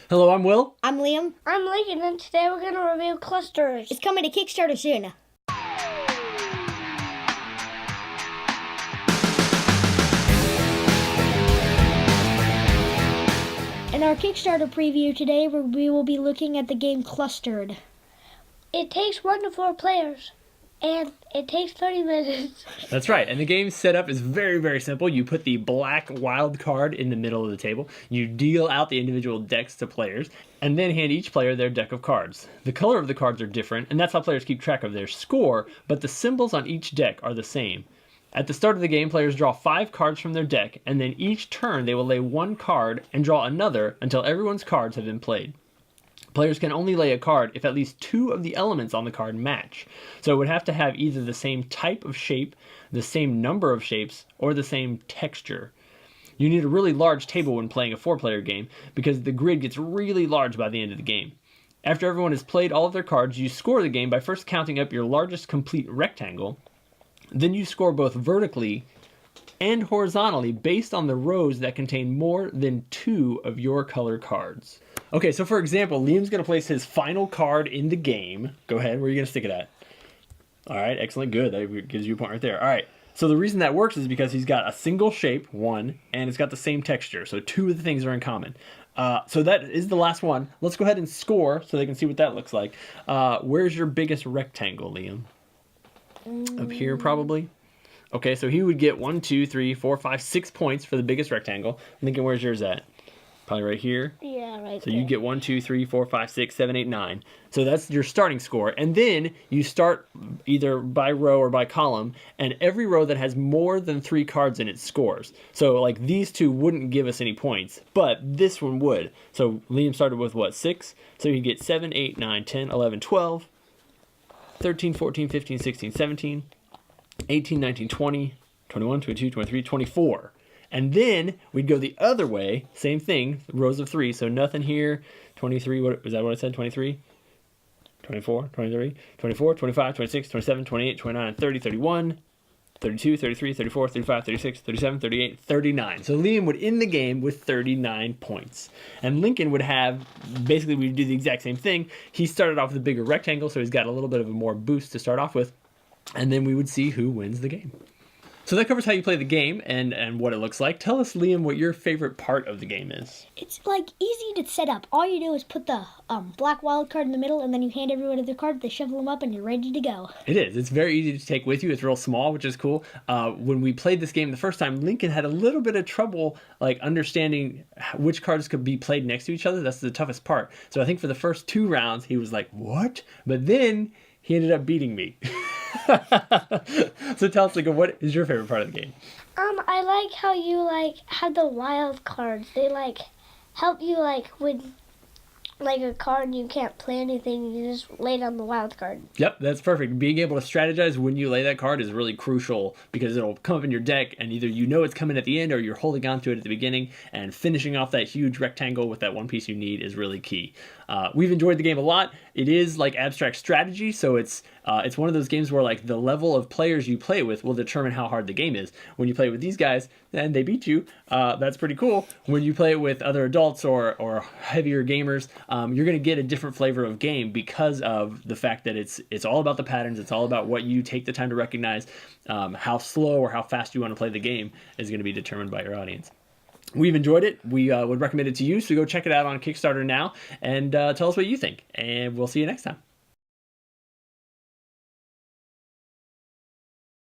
Hello, I'm Will. I'm Liam. I'm Lincoln, and today we're going to review clusters. It's coming to Kickstarter soon. In our Kickstarter preview today, we will be looking at the game Clustered. It takes 1 to 4 players, and it takes 30 minutes. That's right, and the game setup is very, very simple. You put the black wild card in the middle of the table, you deal out the individual decks to players, and then hand each player their deck of cards. The color of the cards are different, and that's how players keep track of their score, but the symbols on each deck are the same. At the start of the game, players draw 5 cards from their deck, and then each turn they will lay 1 card and draw another until everyone's cards have been played. Players can only lay a card if at least 2 of the elements on the card match. So it would have to have either the same type of shape, the same number of shapes, or the same texture. You need a really large table when playing a 4-player game because the grid gets really large by the end of the game. After everyone has played all of their cards, you score the game by first counting up your largest complete rectangle. Then you score both vertically and horizontally based on the rows that contain more than 2 of your color cards. Okay, so for example, Liam's going to place his final card in the game. Go ahead, where are you going to stick it at? All right, excellent, good. That gives you a point right there. All right, so the reason that works is because he's got a single shape, 1, and it's got the same texture. So 2 of the things are in common. So that is the last one. Let's go ahead and score so they can see what that looks like. Where's your biggest rectangle, Liam? Up here, probably. Okay, so he would get 1, 2, 3, 4, 5, 6 points for the biggest rectangle. Lincoln, where's yours at? Probably right here. Yeah, right So there. you get 1, 2, 3, 4, 5, 6, 7, 8, 9. So that's your starting score. And then you start either by row or by column, and every row that has more than 3 cards in it scores. So like these 2 wouldn't give us any points, but this one would. So Liam started with what, 6? So you get 7, 8, 9, 10, 11, 12, 13, 14, 15, 16, 17, 18, 19, 20, 21, 22, 23, 24. And then we'd go the other way, same thing, rows of 3, so nothing here, 23, what is that what I said, 23? 24, 23, 24, 25, 26, 27, 28, 29, 30, 31, 32, 33, 34, 35, 36, 37, 38, 39. So Liam would end the game with 39 points. And Lincoln would have, basically we'd do the exact same thing. He started off with a bigger rectangle, so he's got a little bit of a more boost to start off with. And then we would see who wins the game. So that covers how you play the game and what it looks like. Tell us, Liam, what your favorite part of the game is. It's like easy to set up. All you do is put the black wild card in the middle, and then you hand everyone their card, they shuffle them up, and you're ready to go. It is. It's very easy to take with you. It's real small, which is cool. When we played this game the first time, Lincoln had a little bit of trouble like understanding which cards could be played next to each other. That's the toughest part. So I think for the first 2 rounds, he was like, what? But then he ended up beating me. So tell us, Lincoln, what is your favorite part of the game? I like how you have the wild cards. They help you with a card you can't play anything. You just lay down the wild card. Yep, that's perfect. Being able to strategize when you lay that card is really crucial because it'll come up in your deck and either you know it's coming at the end or you're holding on to it at the beginning, and finishing off that huge rectangle with that one piece you need is really key. We've enjoyed the game a lot. It is like abstract strategy, so it's one of those games where like the level of players you play with will determine how hard the game is. When you play with these guys and they beat you, that's pretty cool. When you play it with other adults or heavier gamers, you're going to get a different flavor of game because of the fact that it's all about the patterns. It's all about what you take the time to recognize. How slow or how fast you want to play the game is going to be determined by your audience. We've enjoyed it. We would recommend it to you, so go check it out on Kickstarter now and tell us what you think. And we'll see you next time.